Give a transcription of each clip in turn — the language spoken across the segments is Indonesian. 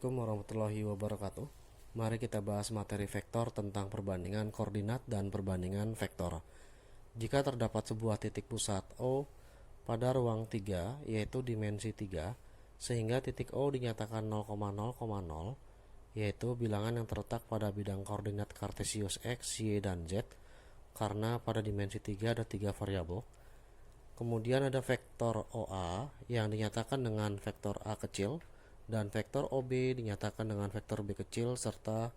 Assalamualaikum warahmatullahi wabarakatuh. Mari kita bahas materi vektor tentang perbandingan koordinat dan perbandingan vektor. Jika terdapat sebuah titik pusat O pada ruang 3 yaitu dimensi 3, sehingga titik O dinyatakan 0,0,0 yaitu bilangan yang terletak pada bidang koordinat kartesius X, Y, dan Z, karena pada dimensi 3 ada 3 variabel. Kemudian ada vektor OA yang dinyatakan dengan vektor A kecil, dan vektor OB dinyatakan dengan vektor B kecil, serta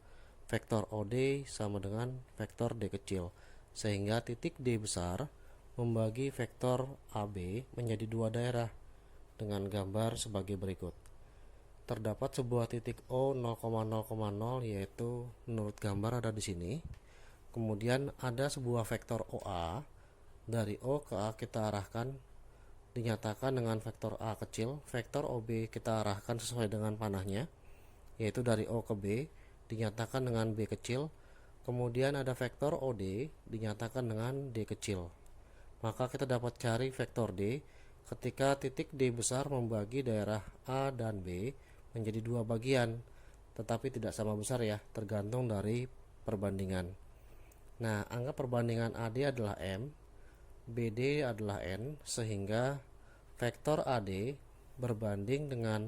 vektor OD sama dengan vektor D kecil, sehingga titik D besar membagi vektor AB menjadi dua daerah dengan gambar sebagai berikut. Terdapat sebuah titik O 0,0,0 yaitu menurut gambar ada di sini. Kemudian ada sebuah vektor OA, dari O ke A kita arahkan dinyatakan dengan vektor A kecil. Vektor OB kita arahkan sesuai dengan panahnya, yaitu dari O ke B dinyatakan dengan B kecil. Kemudian ada vektor OD dinyatakan dengan D kecil. Maka kita dapat cari vektor D ketika titik D besar membagi daerah A dan B menjadi dua bagian, tetapi tidak sama besar ya, tergantung dari perbandingan. Nah, anggap perbandingan AD adalah M, BD adalah N, sehingga vektor AD berbanding dengan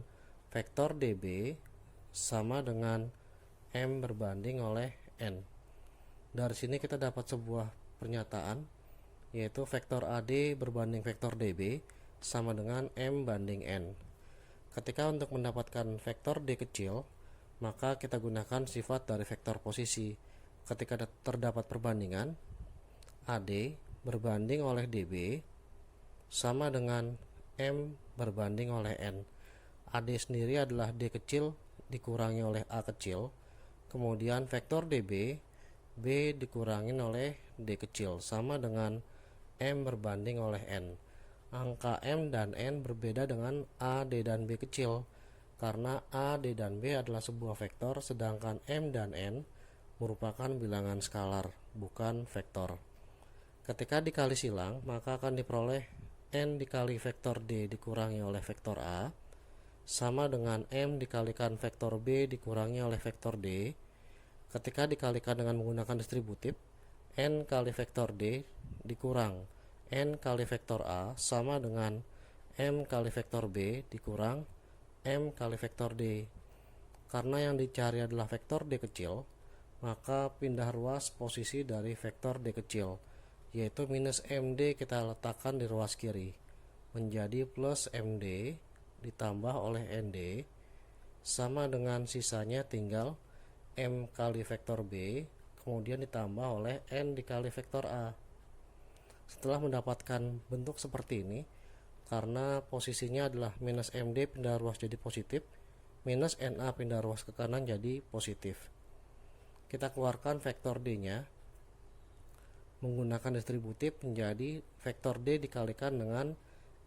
vektor DB sama dengan M berbanding oleh N. Dari sini kita dapat sebuah pernyataan, yaitu vektor AD berbanding vektor DB sama dengan M banding N. Ketika untuk mendapatkan vektor D kecil, maka kita gunakan sifat dari vektor posisi. Ketika terdapat perbandingan, AD berbanding oleh DB sama dengan M berbanding oleh N. AD sendiri adalah D kecil dikurangi oleh A kecil. Kemudian vektor DB, B dikurangi oleh D kecil sama dengan M berbanding oleh N. Angka M dan N berbeda dengan A, D, dan B kecil, karena A, D, dan B adalah sebuah vektor, sedangkan M dan N merupakan bilangan skalar, bukan vektor. Ketika dikali silang, maka akan diperoleh N dikali vektor D dikurangi oleh vektor A sama dengan M dikalikan vektor B dikurangi oleh vektor D. Ketika dikalikan dengan menggunakan distributif, N kali vektor D dikurang N kali vektor A sama dengan M kali vektor B dikurang M kali vektor D. Karena yang dicari adalah vektor D kecil, maka pindah ruas posisi dari vektor D kecil, yaitu minus MD kita letakkan di ruas kiri menjadi plus MD ditambah oleh ND sama dengan sisanya tinggal M kali vektor B kemudian ditambah oleh N dikali vektor A. Setelah mendapatkan bentuk seperti ini, karena posisinya adalah minus MD pindah ruas jadi positif, minus NA pindah ruas ke kanan jadi positif, kita keluarkan vektor D nya menggunakan distributif menjadi vektor D dikalikan dengan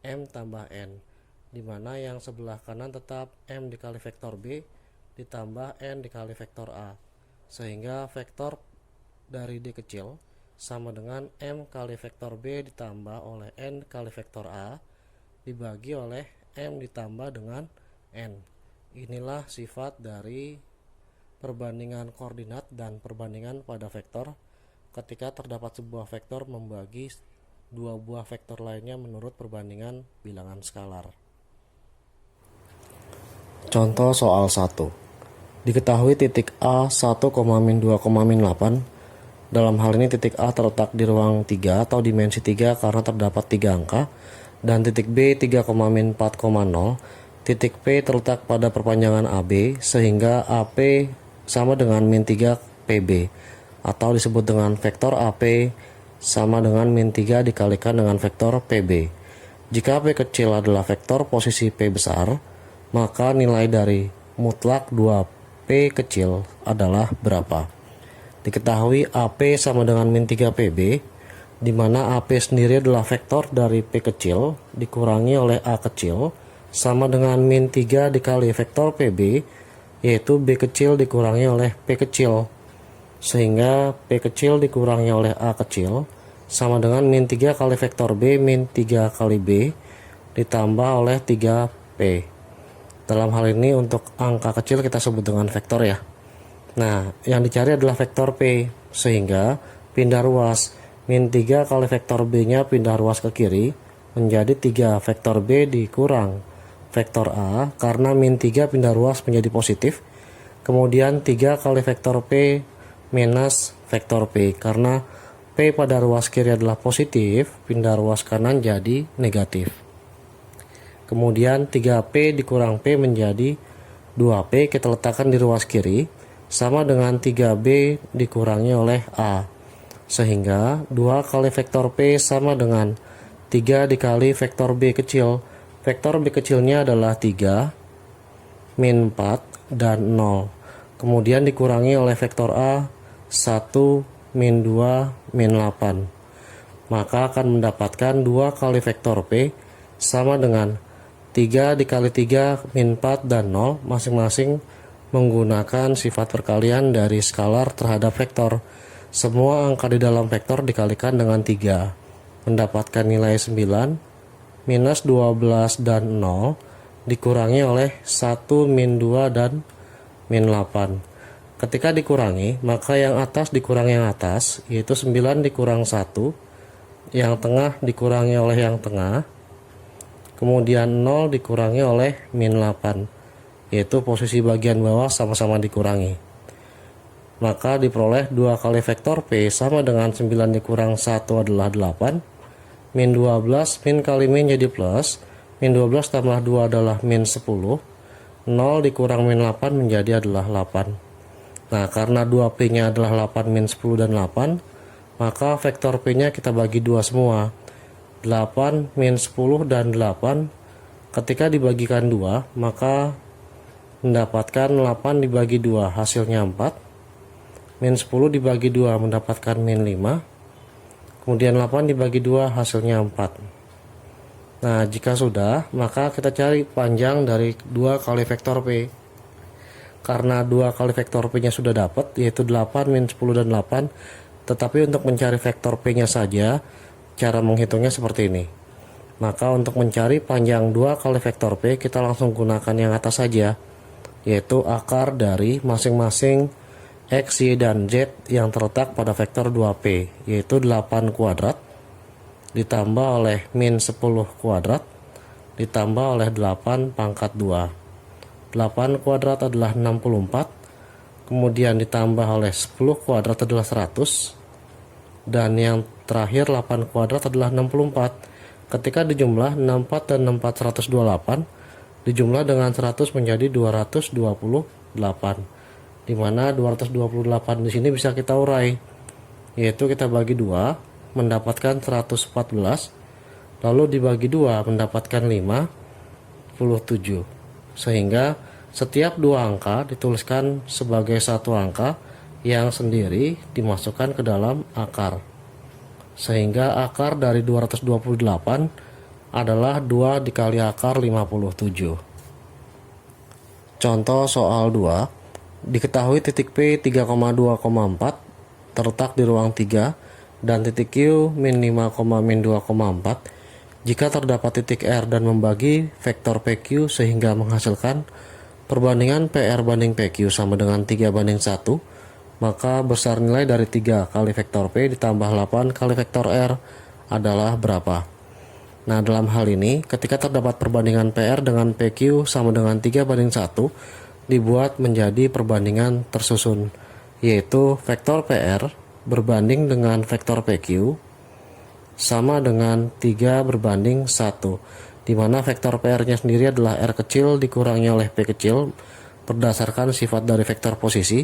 M tambah N, dimana yang sebelah kanan tetap M dikali vektor B ditambah N dikali vektor A, sehingga vektor dari D kecil sama dengan M kali vektor B ditambah oleh N kali vektor A dibagi oleh M ditambah dengan N. Inilah sifat dari perbandingan koordinat dan perbandingan pada vektor ketika terdapat sebuah vektor membagi dua buah vektor lainnya menurut perbandingan bilangan skalar. Contoh soal 1. Diketahui titik A 1,-2,-8. Dalam hal ini titik A terletak di ruang 3 atau dimensi 3 karena terdapat 3 angka, dan titik B 3,-4,0. Titik P terletak pada perpanjangan AB sehingga AP sama dengan min 3 PB, atau disebut dengan vektor AP sama dengan min 3 dikalikan dengan vektor PB. Jika P kecil adalah vektor posisi P besar, maka nilai dari mutlak 2P kecil adalah berapa? Diketahui AP sama dengan min 3 PB, di mana AP sendiri adalah vektor dari P kecil dikurangi oleh A kecil sama dengan min 3 dikali vektor PB, yaitu B kecil dikurangi oleh P kecil, sehingga P kecil dikurangi oleh A kecil sama dengan min 3 kali vektor B min 3 kali B ditambah oleh 3P. Dalam hal ini untuk angka kecil kita sebut dengan vektor ya. Nah, yang dicari adalah vektor P, sehingga pindah ruas min 3 kali vektor B-nya pindah ruas ke kiri menjadi 3 vektor B dikurang vektor A, karena min 3 pindah ruas menjadi positif. Kemudian 3 kali vektor P minus vektor P, karena P pada ruas kiri adalah positif, pindah ruas kanan jadi negatif. Kemudian 3P dikurang P menjadi 2P, kita letakkan di ruas kiri, sama dengan 3B dikurangi oleh A. Sehingga 2 kali vektor P sama dengan 3 dikali vektor B kecil. Vektor B kecilnya adalah 3, min 4, dan 0. Kemudian dikurangi oleh vektor A, 1, min 2, min 8. Maka akan mendapatkan 2 kali vektor P sama dengan 3 dikali 3 min 4 dan 0, masing-masing menggunakan sifat perkalian dari skalar terhadap vektor. Semua angka di dalam vektor dikalikan dengan 3, mendapatkan nilai 9, minus 12 dan 0, dikurangi oleh 1, min 2 dan min 8. Ketika dikurangi, maka yang atas dikurang yang atas, yaitu 9 dikurang 1, yang tengah dikurangi oleh yang tengah, kemudian 0 dikurangi oleh min 8, yaitu posisi bagian bawah sama-sama dikurangi. Maka diperoleh 2 kali vektor P sama dengan 9 dikurang 1 adalah 8, min 12, min kali min jadi plus, min 12 tambah 2 adalah min 10, 0 dikurang min 8 menjadi adalah 8. Nah, karena 2P nya adalah 8, min 10, dan 8, maka vektor P nya kita bagi 2 semua, 8, min 10, dan 8. Ketika dibagikan 2, maka mendapatkan 8 dibagi 2 hasilnya 4, min 10 dibagi 2 mendapatkan min 5, kemudian 8 dibagi 2 hasilnya 4. Nah, jika sudah, maka kita cari panjang dari 2 kali vektor P. Karena 2 kali vektor P nya sudah dapat, yaitu 8, min 10, dan 8, tetapi untuk mencari vektor P nya saja, cara menghitungnya seperti ini. Maka untuk mencari panjang 2 kali vektor P, kita langsung gunakan yang atas saja, yaitu akar dari masing-masing X, Y, dan Z yang terletak pada vektor 2P, yaitu 8 kuadrat ditambah oleh min 10 kuadrat ditambah oleh 8 pangkat 2. 8 kuadrat adalah 64, kemudian ditambah oleh 10 kuadrat adalah 100, dan yang terakhir 8 kuadrat adalah 64. Ketika dijumlah 64 dan 64 128, dijumlah dengan 100 menjadi 228, di mana 228 di sini bisa kita urai, yaitu kita bagi 2 mendapatkan 114, lalu dibagi 2 mendapatkan 57, sehingga setiap dua angka dituliskan sebagai satu angka yang sendiri dimasukkan ke dalam akar, sehingga akar dari 228 adalah 2 dikali akar 57. Contoh soal 2, diketahui titik P 3,2,4 terletak di ruang 3 dan titik Q min 5,-2,4 jika terdapat titik R dan membagi vektor PQ sehingga menghasilkan perbandingan PR banding PQ sama dengan 3:1, maka besar nilai dari 3 kali vektor P ditambah 8 kali vektor R adalah berapa? Nah, dalam hal ini, ketika terdapat perbandingan PR dengan PQ sama dengan 3:1, dibuat menjadi perbandingan tersusun, yaitu vektor PR berbanding dengan vektor PQ sama dengan 3:1, di mana vektor PR-nya sendiri adalah R kecil dikurangi oleh P kecil berdasarkan sifat dari vektor posisi,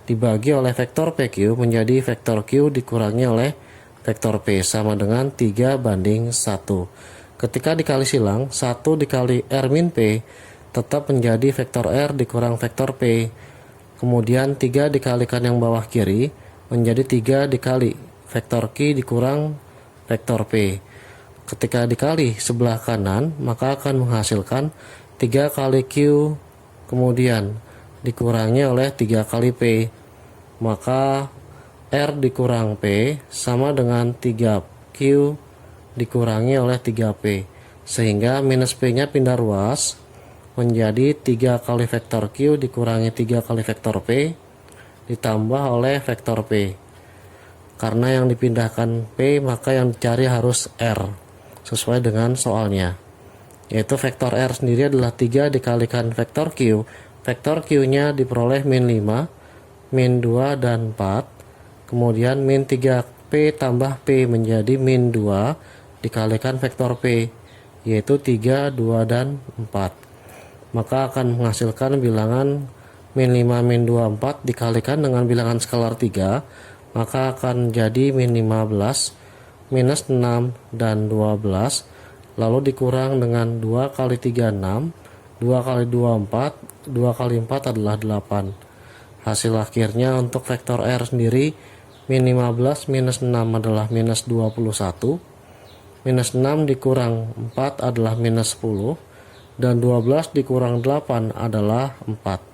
dibagi oleh vektor PQ menjadi vektor Q dikurangi oleh vektor P sama dengan 3:1. Ketika dikali silang, 1 dikali R min P tetap menjadi vektor R dikurang vektor P. Kemudian 3 dikalikan yang bawah kiri menjadi 3 dikali vektor Q dikurang vektor P. Ketika dikali sebelah kanan, maka akan menghasilkan 3 kali Q kemudian dikurangi oleh 3 kali P. Maka R dikurang P sama dengan 3Q dikurangi oleh 3P, sehingga minus P nya pindah ruas, menjadi 3 kali vektor Q dikurangi 3 kali vektor P ditambah oleh vektor P. Karena yang dipindahkan P, maka yang dicari harus R sesuai dengan soalnya, yaitu vektor R sendiri adalah 3 dikalikan vektor Q. Vektor Q nya diperoleh min 5, min 2, dan 4. Kemudian min 3P tambah P menjadi min 2 dikalikan vektor P, yaitu 3, 2, dan 4. Maka akan menghasilkan bilangan min 5, min 2, 4 dikalikan dengan bilangan skalar 3, maka akan jadi min 15, minus 6, dan 12, lalu dikurang dengan 2 kali 3, 6, 2 kali 2, 4, 2 kali 4 adalah 8. Hasil akhirnya untuk vektor R sendiri, min 15 minus 6 adalah minus 21, minus 6 dikurang 4 adalah minus 10, dan 12 dikurang 8 adalah 4.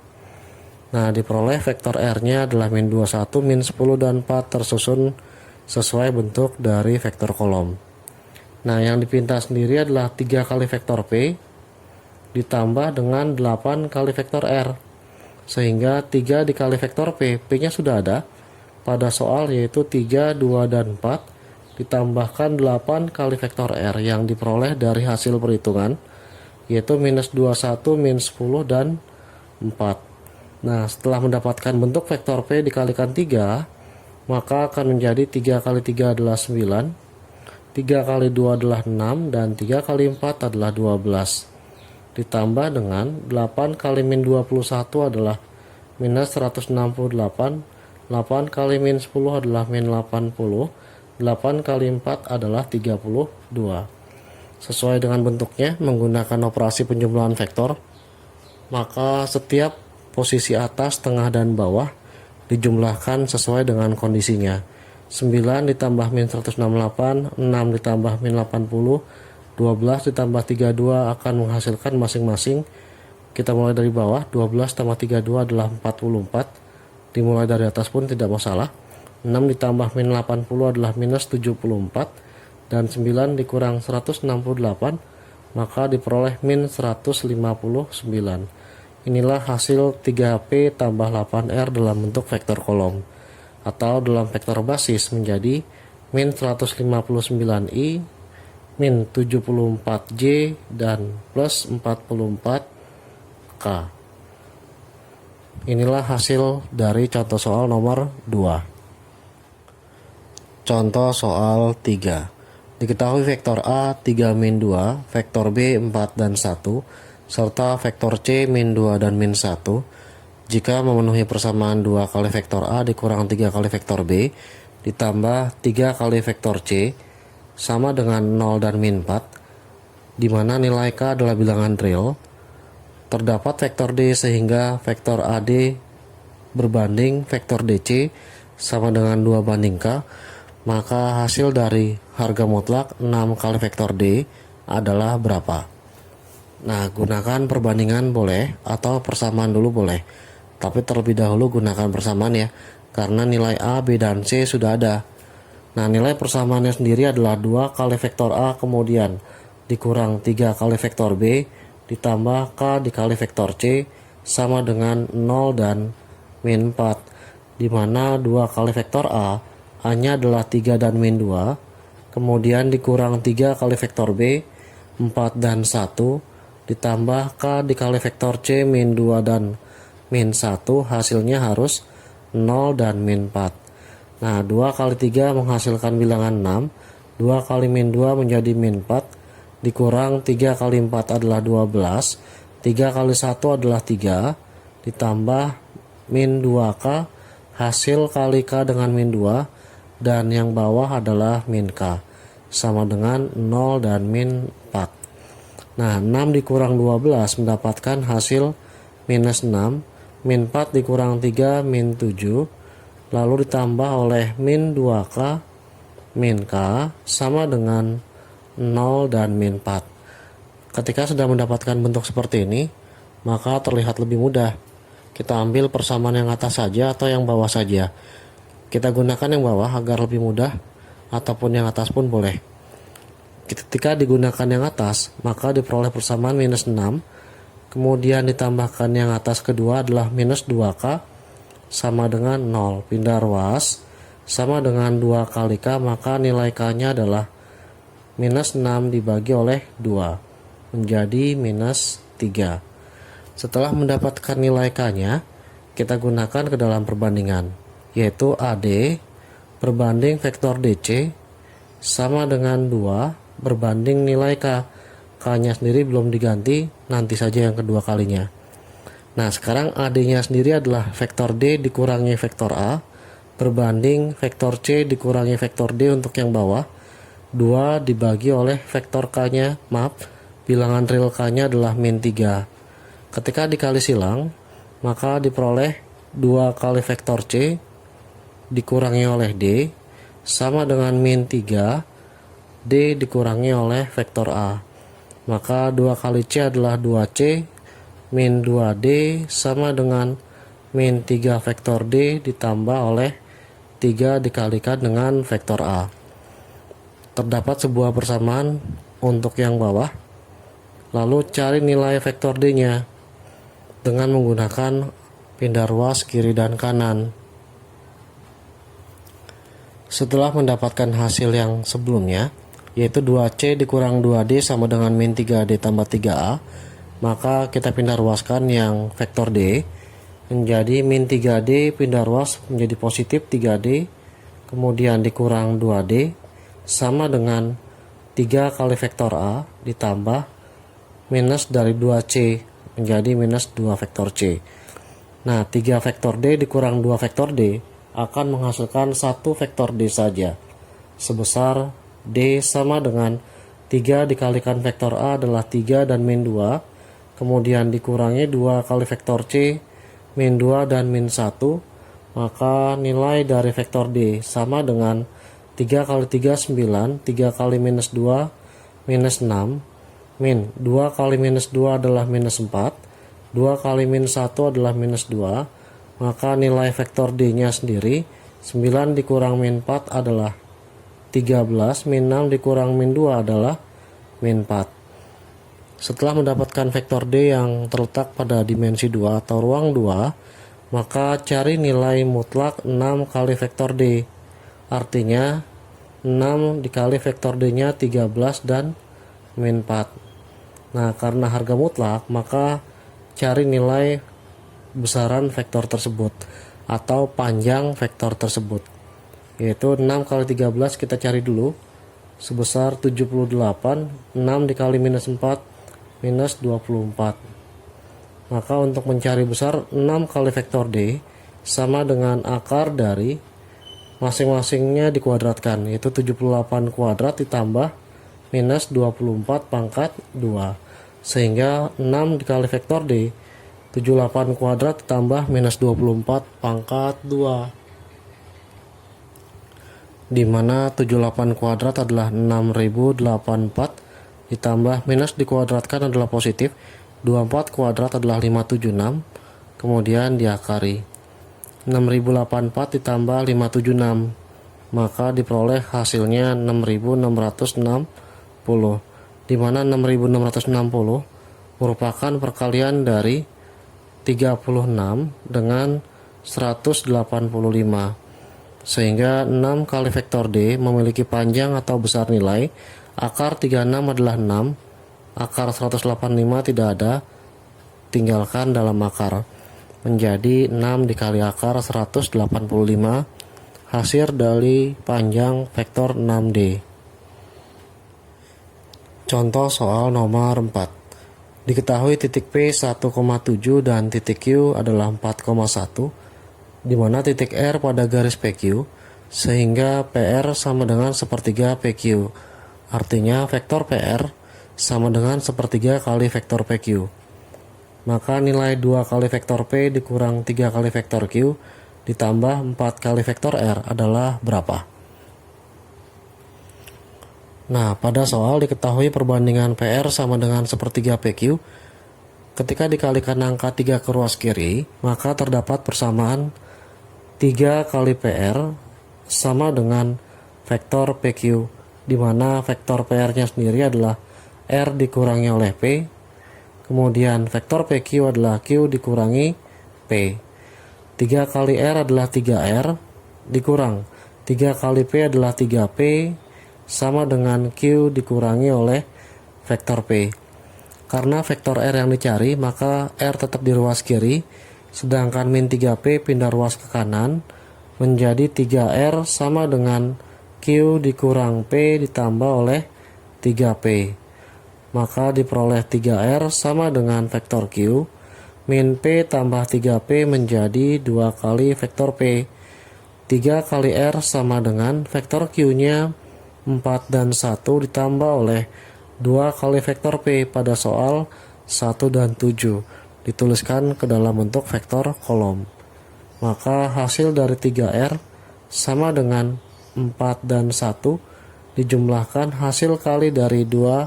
Nah, diperoleh vektor R-nya adalah min 21, min 10, dan 4 tersusun sesuai bentuk dari vektor kolom. Nah, yang dipindah sendiri adalah 3 kali vektor P ditambah dengan 8 kali vektor R. Sehingga 3 dikali vektor P, P-nya sudah ada pada soal, yaitu 3, 2, dan 4 ditambahkan 8 kali vektor R yang diperoleh dari hasil perhitungan, yaitu minus 21, min 10, dan 4. Nah, setelah mendapatkan bentuk vektor P dikalikan 3, maka akan menjadi 3 kali 3 adalah 9, 3 kali 2 adalah 6, dan 3 kali 4 adalah 12. Ditambah dengan 8 kali min 21 adalah minus 168, 8 kali min 10 adalah min 80, 8 kali 4 adalah 32. Sesuai dengan bentuknya menggunakan operasi penjumlahan vektor, maka setiap posisi atas, tengah, dan bawah dijumlahkan sesuai dengan kondisinya. 9 ditambah min 168, 6 ditambah min 80, 12 ditambah 32 akan menghasilkan masing-masing. Kita mulai dari bawah, 12 tambah 32 adalah 44. Dimulai dari atas pun tidak masalah. 6 ditambah min 80 adalah minus 74, dan 9 dikurang 168 maka diperoleh min 159. Inilah hasil 3P tambah 8R dalam bentuk vektor kolom, atau dalam vektor basis menjadi min 159I, min 74J, dan plus 44K. Inilah hasil dari contoh soal nomor 2. Contoh soal 3. Diketahui vektor A 3 min 2, vektor B 4 dan 1, serta vektor C min 2 dan min 1 jika memenuhi persamaan 2 kali vektor A dikurang 3 kali vektor B ditambah 3 kali vektor C sama dengan 0 dan min 4, di mana nilai K adalah bilangan real. Terdapat vektor D sehingga vektor AD berbanding vektor DC sama dengan 2 banding K, maka hasil dari harga mutlak 6 kali vektor D adalah berapa? Nah, gunakan perbandingan boleh atau persamaan dulu boleh, tapi terlebih dahulu gunakan persamaan ya, karena nilai A, B, dan C sudah ada. Nah, nilai persamaannya sendiri adalah 2 kali vektor A kemudian dikurang 3 kali vektor B ditambah K dikali vektor C sama dengan 0 dan min 4, di mana 2 kali vektor A, A-nya adalah 3 dan min 2, kemudian dikurang 3 kali vektor B, 4 dan 1, ditambah K dikali vektor C min 2 dan min 1, hasilnya harus 0 dan min 4. Nah, 2 kali 3 menghasilkan bilangan 6, 2 kali min 2 menjadi min 4, dikurang 3 kali 4 adalah 12, 3 kali 1 adalah 3, ditambah min 2K, hasil kali K dengan min 2, dan yang bawah adalah min K, sama dengan 0 dan min 4. Nah, 6 dikurang 12 mendapatkan hasil minus 6, min 4 dikurang 3, min 7, lalu ditambah oleh min 2K, min K, sama dengan 0 dan min 4. Ketika sudah mendapatkan bentuk seperti ini, maka terlihat lebih mudah. Kita ambil persamaan yang atas saja atau yang bawah saja. Kita gunakan yang bawah agar lebih mudah, ataupun yang atas pun boleh. Ketika digunakan yang atas, maka diperoleh persamaan minus 6, kemudian ditambahkan yang atas kedua adalah minus 2K sama dengan 0. Pindah ruas sama dengan 2 kali K, maka nilai K-nya adalah minus 6 dibagi oleh 2 menjadi minus 3. Setelah mendapatkan nilai K-nya, kita gunakan ke dalam perbandingan, yaitu AD berbanding vektor DC sama dengan 2 berbanding nilai K. K-nya sendiri belum diganti, nanti saja yang kedua kalinya. Nah, sekarang AD-nya sendiri adalah vektor D dikurangi vektor A berbanding vektor C dikurangi vektor D untuk yang bawah. 2 dibagi oleh vektor K-nya, bilangan real K-nya adalah min 3. Ketika dikali silang, maka diperoleh 2 kali vektor C dikurangi oleh D sama dengan min 3 D dikurangi oleh vektor A. Maka 2 kali C adalah 2C, min 2D sama dengan min 3 vektor D ditambah oleh 3 dikalikan dengan vektor A. Terdapat sebuah persamaan untuk yang bawah. Lalu cari nilai vektor D-nya dengan menggunakan pindah ruas kiri dan kanan. Setelah mendapatkan hasil yang sebelumnya, yaitu 2C dikurang 2D sama dengan min 3D tambah 3A, maka kita pindah ruaskan yang vektor D menjadi min 3D, pindah ruas menjadi positif 3D, kemudian dikurang 2D sama dengan 3 kali vektor A ditambah minus dari 2C menjadi minus 2 vektor C. Nah, 3 vektor D dikurang 2 vektor D akan menghasilkan 1 vektor D saja, sebesar D sama dengan 3 dikalikan vektor A adalah 3 dan min 2, kemudian dikurangi 2 kali vektor C, min 2 dan min 1, maka nilai dari vektor D sama dengan 3 kali 3 9, 3 kali minus 2 minus 6, min 2 kali minus 2 adalah minus 4, 2 kali min 1 adalah minus 2, maka nilai vektor D-nya sendiri 9 dikurang min 4 adalah 13, min 6 dikurang min 2 adalah min 4. Setelah mendapatkan vektor D yang terletak pada dimensi 2 atau ruang 2, maka cari nilai mutlak 6 kali vektor D. Artinya 6 dikali vektor D-nya 13 dan min 4. Nah, karena harga mutlak, maka cari nilai besaran vektor tersebut atau panjang vektor tersebut, yaitu 6 kali 13 kita cari dulu sebesar 78, 6 dikali minus 4 minus 24. Maka untuk mencari besar 6 kali vektor D sama dengan akar dari masing-masingnya dikuadratkan, yaitu 78 kuadrat ditambah minus 24 pangkat 2, sehingga 6 dikali vektor D 78 kuadrat ditambah minus 24 pangkat 2, dimana 78 kuadrat adalah 6084 ditambah minus dikuadratkan adalah positif, 24 kuadrat adalah 576, kemudian diakari 6084 ditambah 576, maka diperoleh hasilnya 6660, dimana 6660 merupakan perkalian dari 36 dengan 185, sehingga 6 kali vektor D memiliki panjang atau besar nilai akar 36 adalah 6, akar 185 tidak ada, tinggalkan dalam akar, menjadi 6 dikali akar 185 hasil dari panjang vektor 6D. Contoh soal nomor 4. Diketahui titik P 1,7 dan titik Q adalah 4,1, di mana titik R pada garis PQ, sehingga PR sama dengan sepertiga PQ. Artinya vektor PR sama dengan sepertiga kali vektor PQ. Maka nilai 2 kali vektor P dikurang 3 kali vektor Q ditambah 4 kali vektor R adalah berapa? Nah, pada soal diketahui perbandingan PR sama dengan sepertiga PQ. Ketika dikalikan angka 3 ke ruas kiri, maka terdapat persamaan 3 kali PR sama dengan vektor PQ, di mana vektor PR-nya sendiri adalah R dikurangi oleh P, Kemudian vektor PQ adalah Q dikurangi P. 3 kali R adalah 3R dikurang 3 kali P adalah 3P sama dengan Q dikurangi oleh vektor P. Karena vektor R yang dicari, maka R tetap di ruas kiri, sedangkan min 3P pindah ruas ke kanan, menjadi 3R sama dengan Q dikurang P ditambah oleh 3P. Maka diperoleh 3R sama dengan vektor Q, min P tambah 3P menjadi 2 kali vektor P. 3 kali R sama dengan vektor Q-nya 4 dan 1 ditambah oleh 2 kali vektor P pada soal 1 dan 7. Dituliskan ke dalam bentuk vektor kolom. Maka hasil dari 3R sama dengan 4 dan 1 dijumlahkan hasil kali dari 2,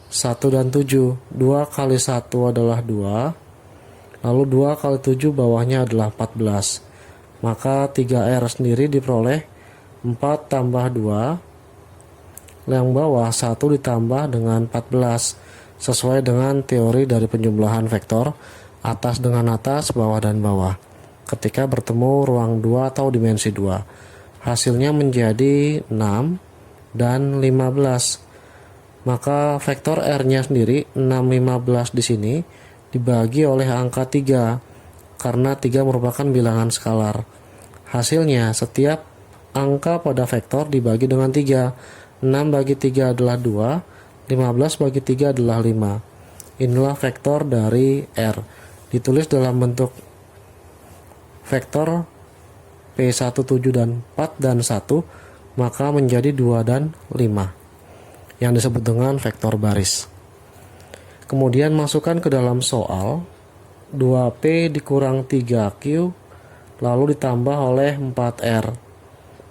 1 dan 7. 2 kali 1 adalah 2, lalu 2 kali 7 bawahnya adalah 14. Maka 3R sendiri diperoleh 4 tambah 2, yang bawah 1 ditambah dengan 14, sesuai dengan teori dari penjumlahan vektor atas dengan atas, bawah dan bawah ketika bertemu ruang 2 atau dimensi 2. Hasilnya menjadi 6 dan 15. Maka vektor R-nya sendiri 6, 15 di sini dibagi oleh angka 3 karena 3 merupakan bilangan skalar. Hasilnya setiap angka pada vektor dibagi dengan 3. 6 bagi 3 adalah 2, 15 bagi 3 adalah 5. Inilah vektor dari R. Ditulis dalam bentuk vektor P1, 7 dan 4 dan 1, maka menjadi 2 dan 5. Yang disebut dengan vektor baris. Kemudian masukkan ke dalam soal 2P dikurang 3Q lalu ditambah oleh 4R.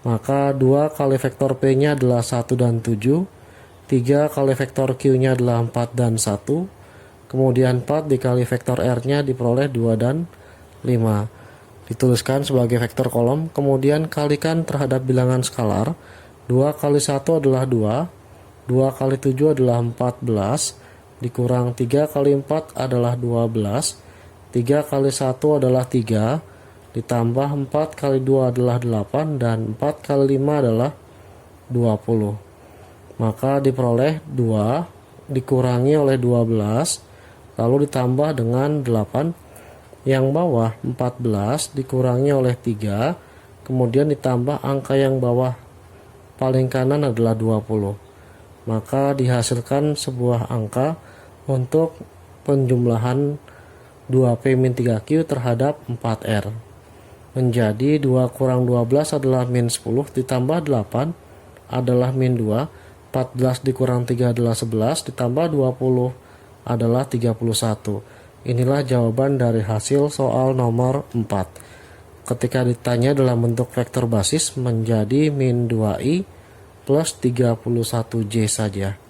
Maka 2 kali vektor P-nya adalah 1 dan 7, 3 kali vektor Q-nya adalah 4 dan 1, kemudian 4 dikali vektor R-nya diperoleh 2 dan 5. Dituliskan sebagai vektor kolom, kemudian kalikan terhadap bilangan skalar. 2 kali 1 adalah 2, 2 kali 7 adalah 14, dikurang 3 kali 4 adalah 12, 3 kali 1 adalah 3, ditambah 4 kali 2 adalah 8, dan 4 kali 5 adalah 20. Maka diperoleh 2 dikurangi oleh 12, lalu ditambah dengan 8, yang bawah 14 dikurangi oleh 3, kemudian ditambah angka yang bawah paling kanan adalah 20. Maka dihasilkan sebuah angka untuk penjumlahan 2P min 3Q terhadap 4R. Menjadi 2 kurang 12 adalah min 10, ditambah 8 adalah min 2, 14 dikurang 3 adalah 11, ditambah 20 adalah 31. Inilah jawaban dari hasil soal nomor 4. Ketika ditanya dalam bentuk vektor basis menjadi min 2i plus 31J saja.